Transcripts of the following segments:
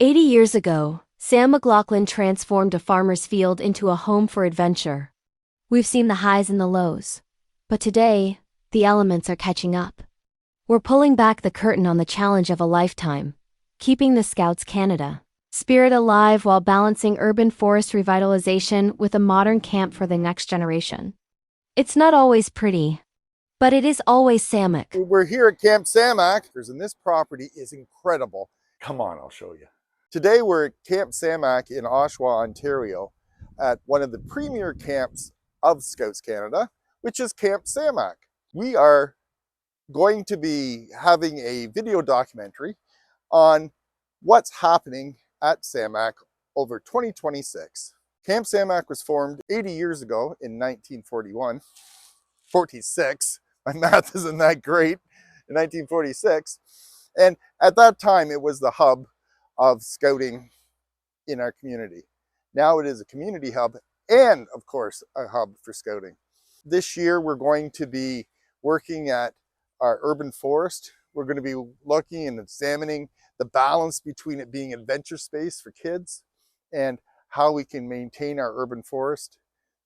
80 years ago, Sam McLaughlin transformed a farmer's field into a home for adventure. We've seen the highs and the lows. But today, the elements are catching up. We're pulling back the curtain on the challenge of a lifetime, keeping the Scouts Canada spirit alive while balancing urban forest revitalization with a modern camp for the next generation. It's not always pretty, but it is always Samac. We're here at Camp Samac, and this property is incredible. Come on, I'll show you. Today we're at Camp Samac in Oshawa, Ontario, at one of the premier camps of Scouts Canada, which is Camp Samac. We are going to be having a video documentary on what's happening at Samac over 2026. Camp Samac was formed 80 years ago in 1941, 46. My math isn't that great. In 1946. And at that time, it was the hub of scouting in our community. Now it is a community hub and, of course, a hub for scouting. This year, we're going to be working at our urban forest. We're going to be looking and examining the balance between it being adventure space for kids and how we can maintain our urban forest.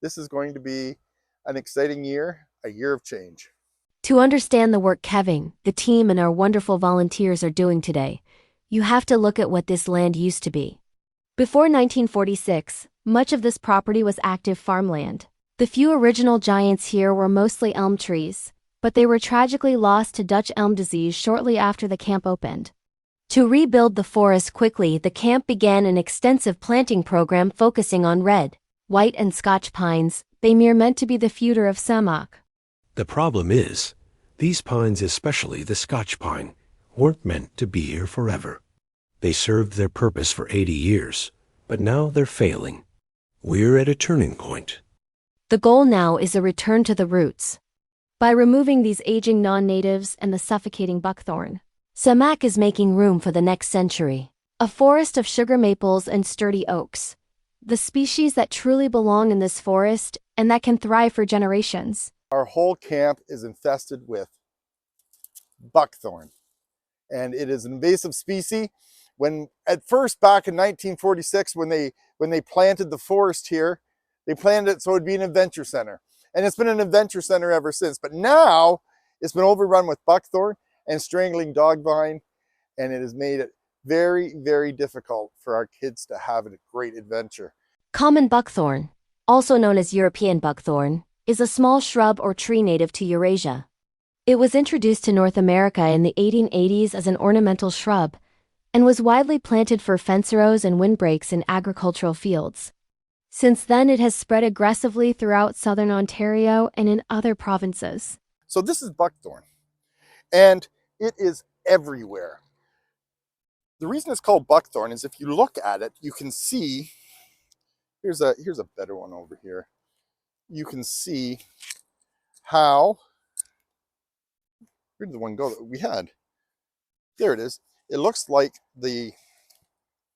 This is going to be an exciting year, a year of change. To understand the work Kevin, the team, and our wonderful volunteers are doing today, you have to look at what this land used to be. Before 1946, much of this property was active farmland. The few original giants here were mostly elm trees, but they were tragically lost to Dutch elm disease shortly after the camp opened. To rebuild the forest quickly, the camp began an extensive planting program focusing on red, white, and Scotch pines. They were meant to be the future of Samac. The problem is, these pines, especially the Scotch pine, weren't meant to be here forever. They served their purpose for 80 years, but now they're failing. We're at a turning point. The goal now is a return to the roots. By removing these aging non-natives and the suffocating buckthorn, Samac is making room for the next century. A forest of sugar maples and sturdy oaks. The species that truly belong in this forest and that can thrive for generations. Our whole camp is infested with buckthorn, and it is an invasive species. When at first, back in 1946, when they planted the forest here, they planted it so it'd be an adventure center, and it's been an adventure center ever since. But now it's been overrun with buckthorn and strangling dog vine, and it has made it very, very difficult for our kids to have a great adventure. Common buckthorn, also known as European buckthorn, is a small shrub or tree native to Eurasia. It was introduced to North America in the 1880s as an ornamental shrub and was widely planted for fence rows and windbreaks in agricultural fields. Since then, it has spread aggressively throughout southern Ontario and in other provinces. So this is buckthorn, and it is everywhere. The reason it's called buckthorn is if you look at it, you can see, here's a better one over here. You can see how, where did the one go that we had? There it is. It looks like the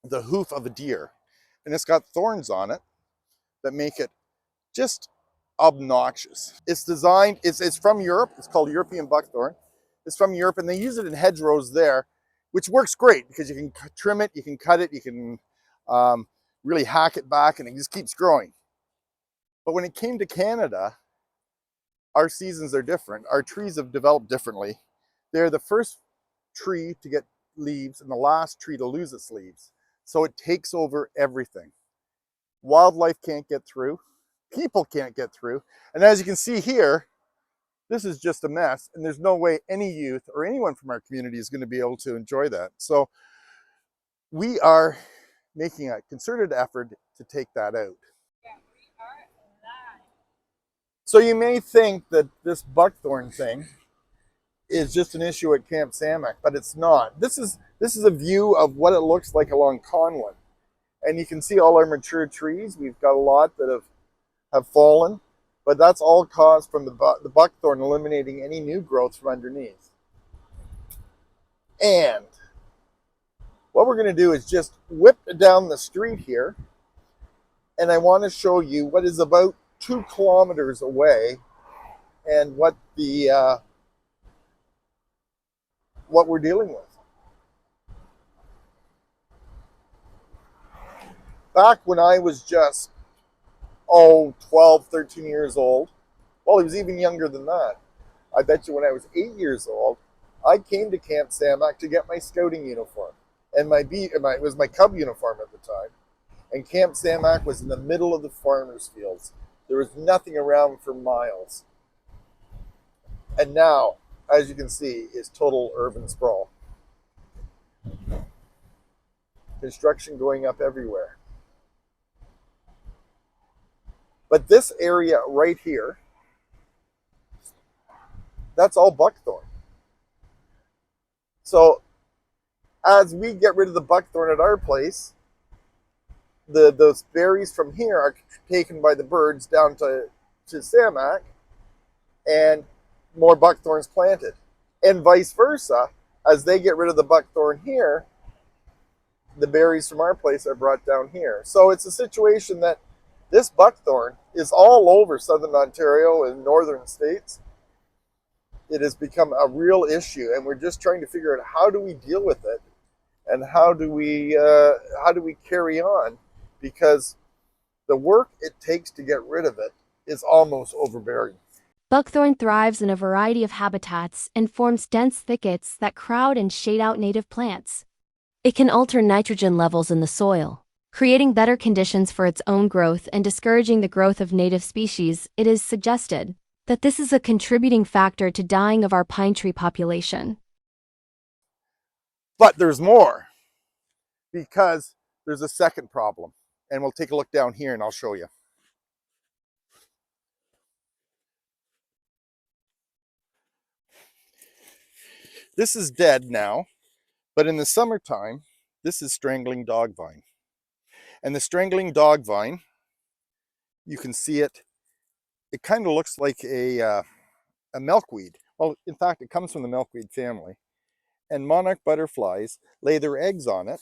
hoof of a deer, and it's got thorns on it that make it just obnoxious. It's designed, it's from Europe. It's called European Buckthorn. It's from Europe, and they use it in hedgerows there, which works great because you can trim it, you can cut it, you can really hack it back, and it just keeps growing. But when it came to Canada, our seasons are different. Our trees have developed differently. They're the first tree to get leaves and the last tree to lose its leaves. So it takes over everything. Wildlife can't get through. People can't get through. And as you can see here, this is just a mess, and there's no way any youth or anyone from our community is going to be able to enjoy that. So we are making a concerted effort to take that out. So you may think that this buckthorn thing is just an issue at Camp Samac, but it's not. This is a view of what it looks like along Conwin. And you can see all our mature trees. We've got a lot that have fallen, but that's all caused from the buckthorn eliminating any new growth from underneath. And what we're going to do is just whip down the street here, and I want to show you what is about 2 kilometers away and what we're dealing with. Back when I was just, 12, 13 years old, well, he was even younger than that. I bet you when I was 8 years old, I came to Camp Samac to get my scouting uniform. And it was my cub uniform at the time. And Camp Samac was in the middle of the farmers' fields. There was nothing around for miles. And now, as you can see, is total urban sprawl. Construction going up everywhere. But this area right here, that's all buckthorn. So as we get rid of the buckthorn at our place, those berries from here are taken by the birds down to Samac, and more buckthorns planted. And vice versa, as they get rid of the buckthorn here, the berries from our place are brought down here. So it's a situation that this buckthorn is all over southern Ontario and northern states. It has become a real issue, and we're just trying to figure out how do we deal with it, and how do we carry on, because the work it takes to get rid of it is almost overbearing. Buckthorn thrives in a variety of habitats and forms dense thickets that crowd and shade out native plants. It can alter nitrogen levels in the soil, creating better conditions for its own growth and discouraging the growth of native species. It is suggested that this is a contributing factor to dying of our pine tree population. But there's more, because there's a second problem. And we'll take a look down here and I'll show you. This is dead now, but in the summertime, this is strangling dog vine. And the strangling dog vine, you can see it, it kind of looks like a milkweed. Well, in fact, it comes from the milkweed family. And monarch butterflies lay their eggs on it.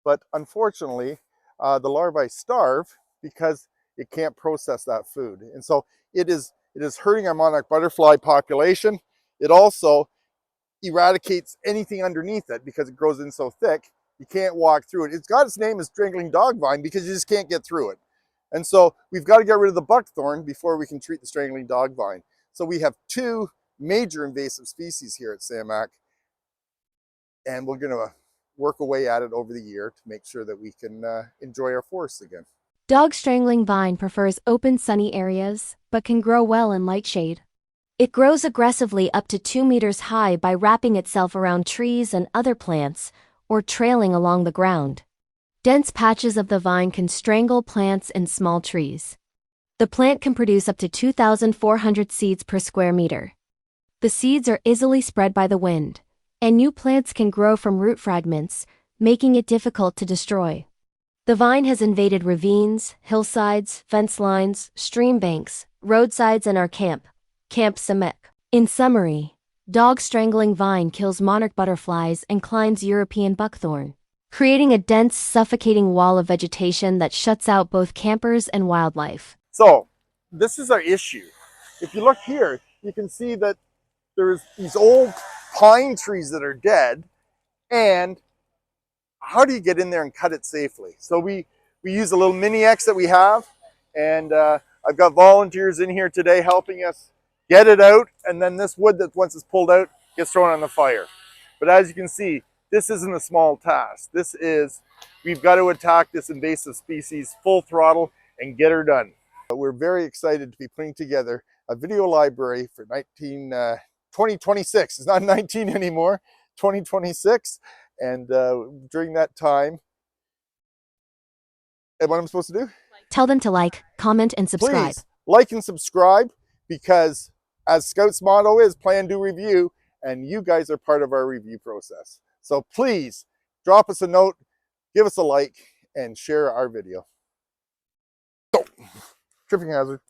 But unfortunately, the larvae starve because it can't process that food. And so it is hurting our monarch butterfly population. It also eradicates anything underneath it because it grows in so thick, you can't walk through it. It's got its name as strangling dog vine because you just can't get through it. And so we've got to get rid of the buckthorn before we can treat the strangling dog vine. So we have two major invasive species here at Samac, and we're going to work away at it over the year to make sure that we can enjoy our forests again. Dog strangling vine prefers open sunny areas, but can grow well in light shade. It grows aggressively up to 2 meters high by wrapping itself around trees and other plants, or trailing along the ground. Dense patches of the vine can strangle plants and small trees. The plant can produce up to 2,400 seeds per square meter. The seeds are easily spread by the wind, and new plants can grow from root fragments, making it difficult to destroy. The vine has invaded ravines, hillsides, fence lines, stream banks, roadsides, and our Camp Samac. In summary, dog strangling vine kills monarch butterflies and climbs European buckthorn, creating a dense, suffocating wall of vegetation that shuts out both campers and wildlife. So this is our issue. If you look here, you can see that there's these old pine trees that are dead, and how do you get in there and cut it safely? So we use a little mini X that we have, and I've got volunteers in here today helping us get it out, and then this wood that once it's pulled out gets thrown on the fire. But as you can see, this isn't a small task. We've got to attack this invasive species full throttle and get her done. We're very excited to be putting together a video library for 2026. It's not 19 anymore, 2026. And during that time, and what I'm supposed to do? Tell them to like, comment, and subscribe. Please like and subscribe, because as Scout's motto is plan, do, review, and you guys are part of our review process. So please drop us a note, give us a like, and share our video. So, tripping hazard.